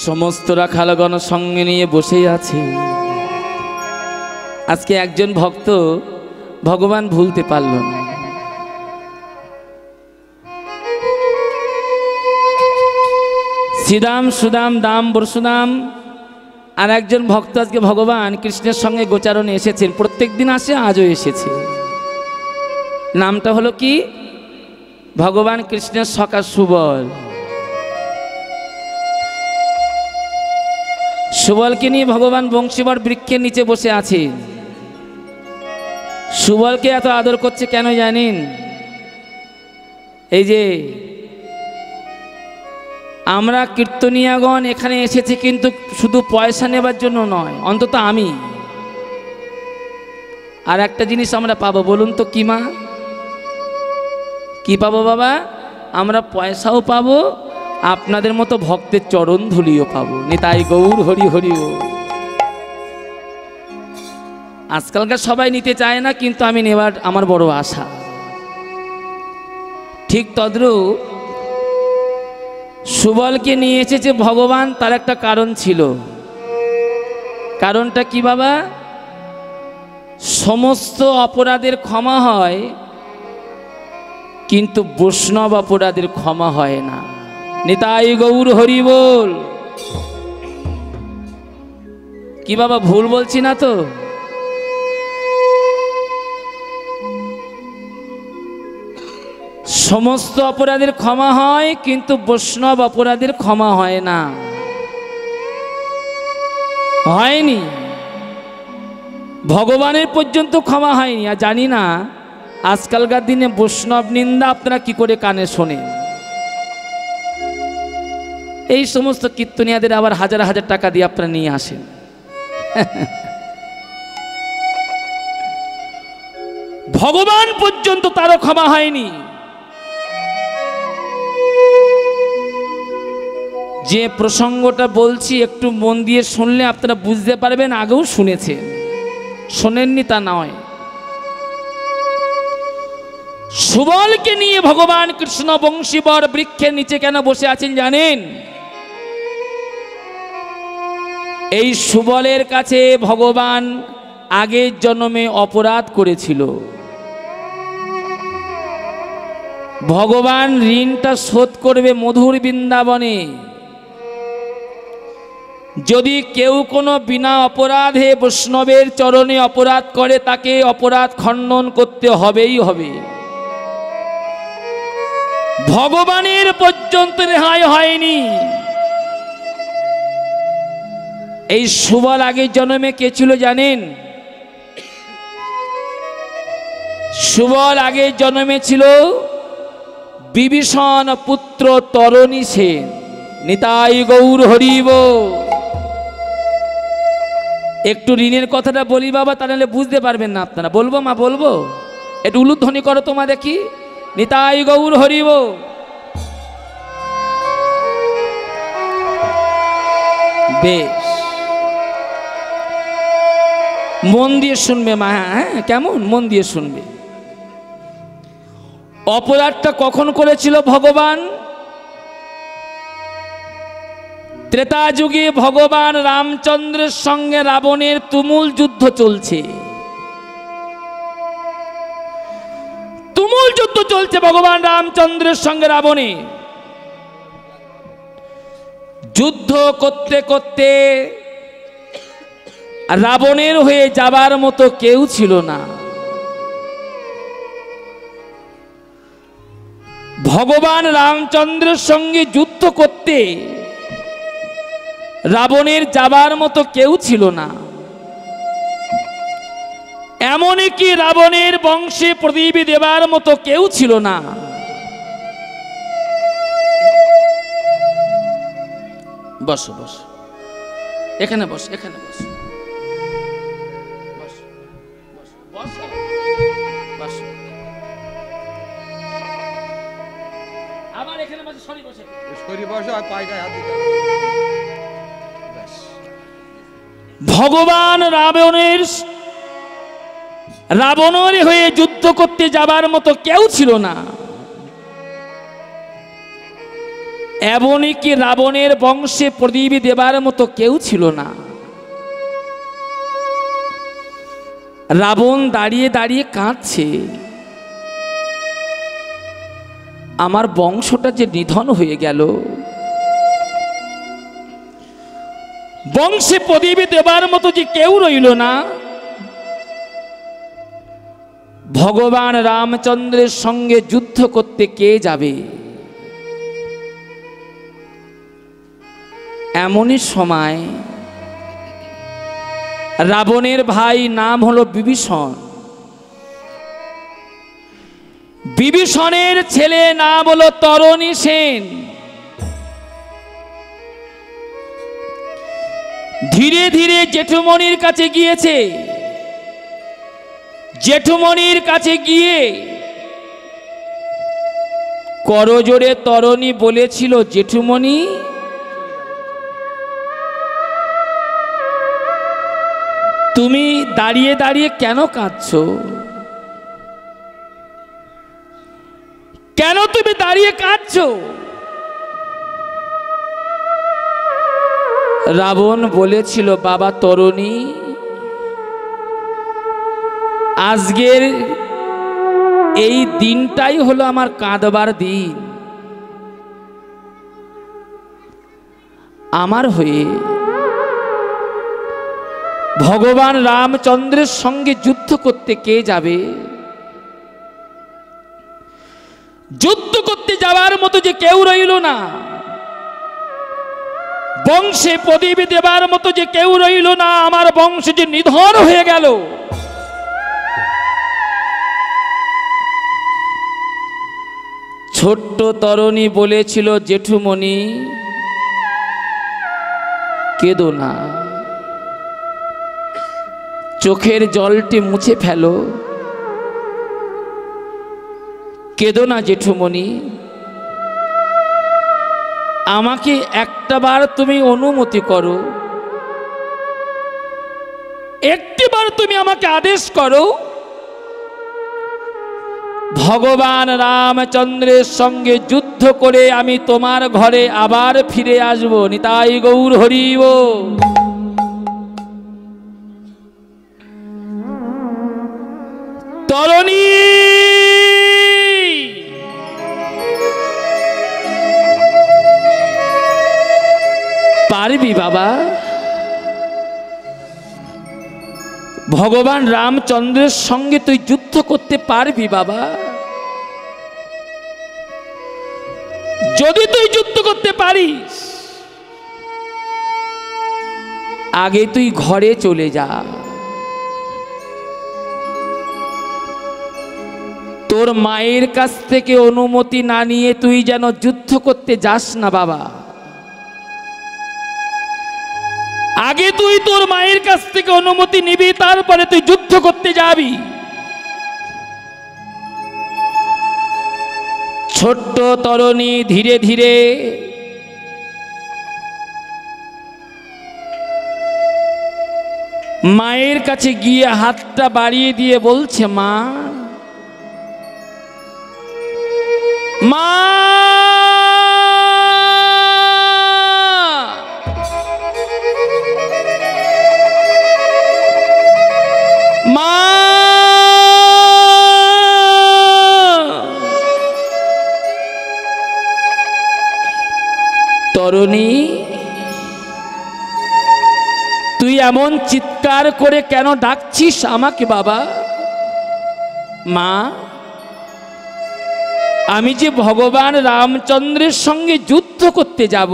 সমস্ত রাখালগণ সঙ্গে নিয়ে বসেই আছে। আজকে একজন ভক্ত ভগবান ভুলতে পারল না। শ্রীরাম সুদাম দাম বরসুদাম আর একজন ভক্ত আজকে ভগবান কৃষ্ণের সঙ্গে গোচারণে এসেছেন। প্রত্যেক দিন আসে, আজও এসেছে। নামটা হলো কি? ভগবান কৃষ্ণের সখা সুবল। সুবলকে নিয়ে ভগবান বংশীবর বৃক্ষের নিচে বসে আছে। সুবলকে এত আদর করছে কেন জানেন? এই যে আমরা কীর্তনিয়াগণ এখানে এসেছি কিন্তু শুধু পয়সা নেবার জন্য নয়, অন্তত আমি। আর একটা জিনিস আমরা পাবো, বলুন তো কি মা? কি পাবো বাবা? আমরা পয়সাও পাবো, আপনাদের মতো ভক্তের চরণ ধুলিও পাবো। নিতাই গৌর হরি হরি ও। আজকালকার সবাই নিতে চায় না, কিন্তু আমি নেবার আমার বড় আশা। ঠিক তদ্রূপ সুবলকে নিয়ে এসেছে ভগবান, তার একটা কারণ ছিল। কারণটা কি বাবা? সমস্ত অপরাধের ক্ষমা হয়, কিন্তু বৈষ্ণব অপরাধের ক্ষমা হয় না। নিতাই গৌর হরি বল। কি বাবা ভুল বলছি না তো? সমস্ত অপরাধের ক্ষমা হয়, কিন্তু বৈষ্ণব অপরাধের ক্ষমা হয় না। হয়নি, ভগবানের পর্যন্ত ক্ষমা হয়নি। আর জানি না আজকালকার দিনে বৈষ্ণব নিন্দা আপনারা কি করে কানে শোনেন। এই সমস্ত কীর্তনিয়াদের আবার হাজার হাজার টাকা দিয়ে আপনারা নিয়ে আসেন। ভগবান পর্যন্ত তারও ক্ষমা হয়নি। যে প্রসঙ্গটা বলছি একটু মন দিয়ে শুনলে আপনারা বুঝতে পারবেন। আগেও শুনেছেন, শোনেননি তা নয়। সুবলকে নিয়ে ভগবান কৃষ্ণ বংশীবর বৃক্ষের নিচে কেন বসে আছেন জানেন? এই সুবলের কাছে ভগবান আগের জন্মে অপরাধ করেছিল। ভগবান ঋণটা শোধ করবে মধুর বৃন্দাবনে। যদি কেউ কোনো বিনা অপরাধে বৈষ্ণবের চরণে অপরাধ করে, তাকে অপরাধ খণ্ডন করতে হবেই হবে। ভগবানের পর্যন্ত রেহাই হয়নি। এই সুবল আগের জন্মে কে ছিল জানেন? সুবল আগের জন্মে ছিল বিভীষণ পুত্র তরণী সেন। নিতাই গৌর হরিব। একটু ঋণের কথাটা বলি বাবা, তাহলে বুঝতে পারবেন না আপনারা। বলবো মা, বলবো? একটু উলুধ্বনি করো তোমা দেখি। নিতাই গৌর হরিব। বেশ, মন দিয়ে শুনবে মা। হ্যাঁ, কেমন মন দিয়ে শুনবে। অপরাধটা কখন করেছিল ভগবান? ত্রেতা যুগে ভগবান রামচন্দ্রের সঙ্গে রাবণের তুমুল যুদ্ধ চলছে। তুমুল যুদ্ধ চলছে ভগবান রামচন্দ্রের সঙ্গে রাবণের। যুদ্ধ করতে করতে রাবণের হয়ে যাবার মতো কেউ ছিল না। ভগবান রামচন্দ্রের সঙ্গে যুদ্ধ করতে রাবণের যাবার মতো কেউ ছিল না। এমনকি রাবণের বংশে প্রদীপ দেবার মতো কেউ ছিল না। বসো বসো, এখানে বস, এখানে বস, আবার এখানে বসে, সরি বসে, সরি বসে, আর পায়গায় হাত দিতে। ভগবান রাবণের হয়ে যুদ্ধ করতে যাবার মতো কেউ ছিল না। এমনকি রাবণের বংশে প্রদীপ দেবার মতো কেউ ছিল না। রাবণ দাঁড়িয়ে দাঁড়িয়ে কাঁদছে, আমার বংশটা যে নিধন হয়ে গেল, বংশে প্রদীপ দেবার মতো যে কেউ রইল না। ভগবান রামচন্দ্রের সঙ্গে যুদ্ধ করতে কে যাবে? এমনই সময় রাবণের ভাই নাম হলো বিভীষণ, বিভীষণের ছেলে নাম হলো তরণী সেন। ধীরে ধীরে জেঠুমনির কাছে গিয়েছে। জেঠুমনির কাছে গিয়ে করজোড়ে তরণী বলেছিল, জেঠুমনি তুমি দাঁড়িয়ে দাঁড়িয়ে কেন কাঁদছো? কেন তুমি দাঁড়িয়ে কাঁদছো? রাবণ বলেছিল, বাবা তরণী, আজকের এই দিনটাই হলো আমার কাঁদবার দিন। আমার হয়ে ভগবান রামচন্দ্রের সঙ্গে যুদ্ধ করতে কে যাবে? যুদ্ধ করতে যাওয়ার মতো যে কেউ রইল না, বংশে প্রদীপ দেবার মতো যে কেউ রইল না, আমার বংশ যে নিধন হয়ে গেল। ছোট্ট তরণী বলেছিল, জেঠুমনি কেঁদো না, চোখের জলটি মুছে ফেলো, কেঁদো না জেঠুমনি, আমাকে একটাবার তুমি অনুমতি করো, একটিবার তুমি আমাকে আদেশ করো, ভগবান রামচন্দ্রের সঙ্গে যুদ্ধ করে আমি তোমার ঘরে আবার ফিরে আসব। নিতাই গৌর হরি বল। তরণী পারবি বাবা? ভগবান রামচন্দ্রের সঙ্গে তুই যুদ্ধ করতে পারবি বাবা? যদি তুই যুদ্ধ করতে পারিস, আগে তুই ঘরে চলে যা, তোর মায়ের কাছ থেকে অনুমতি না নিয়ে তুই যেন যুদ্ধ করতে যাস না বাবা। আগে তুই তোর মায়ের কাছ থেকে অনুমতি নিবি, তারপরে তুই যুদ্ধ করতে যাবি। ছোট্ট তরণী ধীরে ধীরে মায়ের কাছে গিয়ে হাতটা বাড়িয়ে দিয়ে বলছে, মা, মা, মা, তরণী তুই এমন চিৎকার করে কেন ডাকছিস আমাকে বাবা? মা, আমি যে ভগবান রামচন্দ্রের সঙ্গে যুদ্ধ করতে যাব,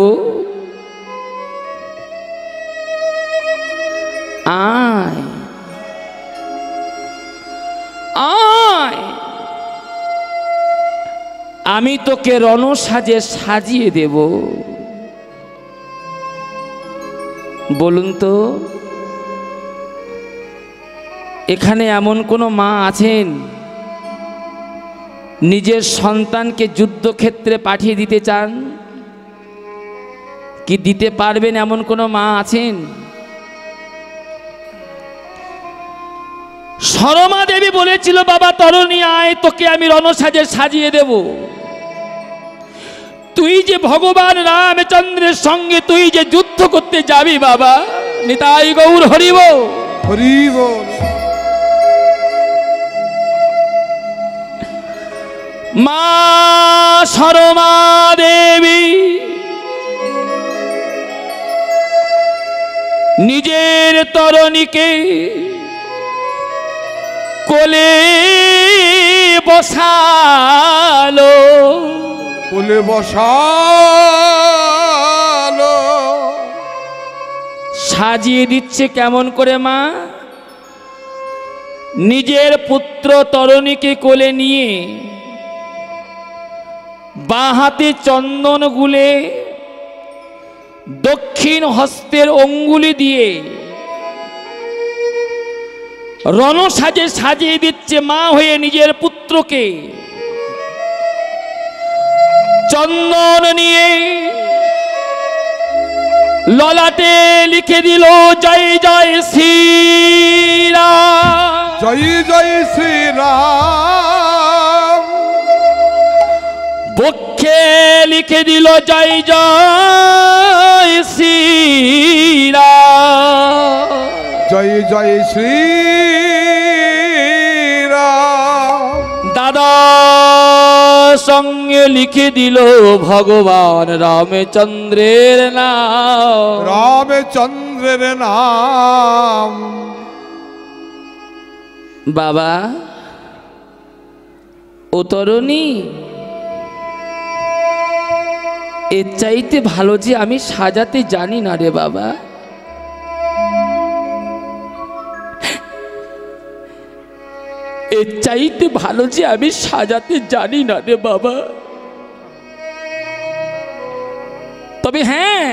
আয় আয়, আমি তোকে রণসাজে সাজিয়ে দেব। বলুন তো, এখানে এমন কোনো মা আছেন নিজের সন্তানকে যুদ্ধক্ষেত্রে পাঠিয়ে দিতে চান? কি দিতে পারবেন এমন কোনো মা আছেন? সরমা দেবী বলেছিল, বাবা তরণী আয়, তোকে আমি রণসাজে সাজিয়ে দেব। তুই যে ভগবান রামচন্দ্রের সঙ্গে তুই যে যুদ্ধ করতে যাবি বাবা, নিতাই গৌর হরি বল। হরি বল। মা শর্মা দেবী নিজের তরণীকে কোলে বসালো, কোলে বসালো, সাজিয়ে দিচ্ছে কেমন করে মা? নিজের পুত্র তরণীকে কোলে নিয়ে বাঁ হাতে চন্দন গুলে দক্ষিণ হস্তের অঙ্গুলি দিয়ে রণসাজে সাজিয়ে দিচ্ছে মা হয়ে নিজের পুত্রকে। চন্দন নিয়ে ললাটে লিখে দিল জয় জয় শ্রীরাম, জয় জয় শ্রীরাম। বক্ষে লিখে দিল জয় জয় শ্রীরাম, জয় জয় শ্রীরাম। দাদা সঙ্গে লিখে দিল ভগবান রামচন্দ্রের নাম, রামচন্দ্রের নাম। বাবা ও তরুণী, এর চাইতে ভালো যে আমি সাজাতে জানি না রে বাবা। এর চাইতে ভালো যে আমি সাজাতে জানি না রে বাবা। তবে হ্যাঁ,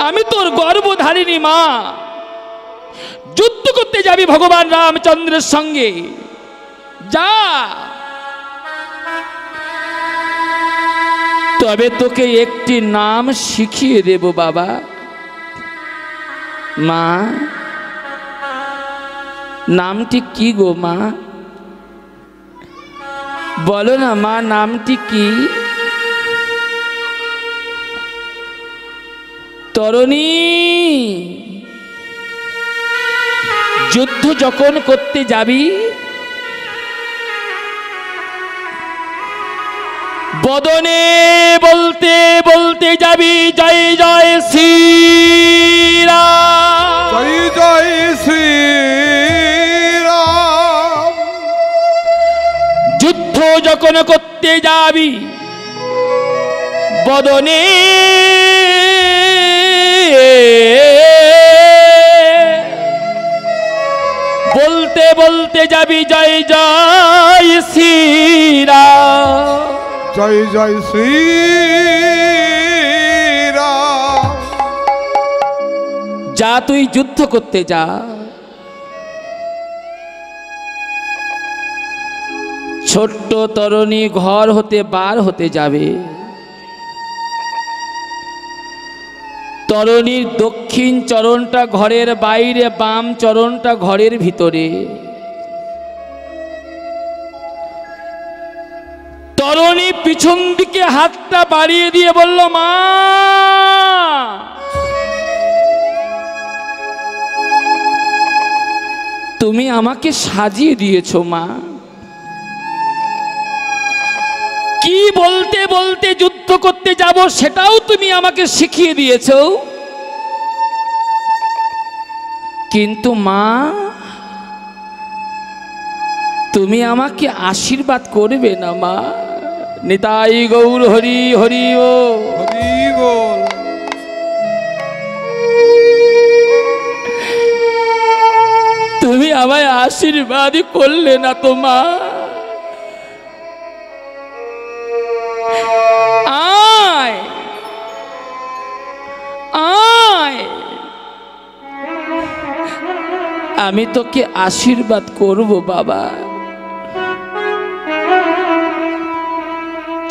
আমি তোর গর্ভধারিণী মা, যুদ্ধ করতে যাবি ভগবান রামচন্দ্রের সঙ্গে, যা। তবে তোকে একটি নাম শিখিয়ে দেব বাবা। মা, নামটি কি গো মা? বলো না মা, নামটি কি? তরুণী, যুদ্ধ যখন করতে যাবি বদনে বলতে বলতে যাবি জয় জয় শ্রীরাম, জয় জয় শ্রীরাম। যুদ্ধ যখন করতে যাবি বদনে বলতে বলতে যাবি জয় জয় শ্রীরাম, জয় জয় শ্রীরাম। যা তুই যুদ্ধ করতে যা। ছোট্ট তরুণী ঘর হতে বার হতে যাবে। তরুণীর দক্ষিণ চরণটা ঘরের বাইরে, বাম চরণটা ঘরের ভিতরে। তরুণী পিছন দিকে হাতটা বাড়িয়ে দিয়ে বলল, মা তুমি আমাকে সাজিয়ে দিয়েছো মা। কি বলতে বলতে যুদ্ধ করতে যাব সেটাও তুমি আমাকে শিখিয়ে দিয়েছো, কিন্তু মা তুমি আমাকে আশীর্বাদ করবে না মা? নিতাই গৌর হরি হরি ও হরি বল। তুমি আমায় আশীর্বাদই করলে না তো মা। আয় আয়, আমি তোকে আশীর্বাদ করব বাবা।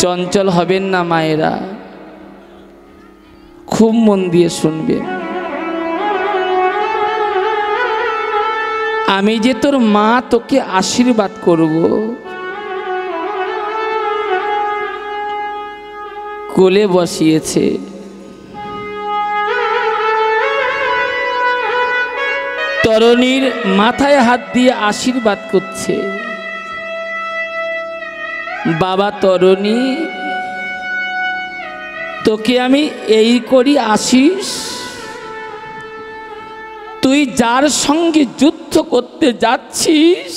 চঞ্চল হবেন না মায়েরা, খুব মন দিয়ে শুনবেন। আমি যে তোর মা, তোকে আশীর্বাদ করব। কোলে বসিয়েছে। তরুণীর মাথায় হাত দিয়ে আশীর্বাদ করছে। বাবা তরুণী, তোকে আমি এই করি আশিস, তুই যার সঙ্গে যুদ্ধ করতে যাচ্ছিস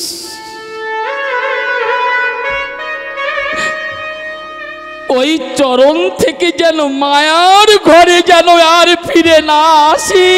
ওই চরণ থেকে যেন মায়ার ঘরে যেন আর ফিরে না আসি।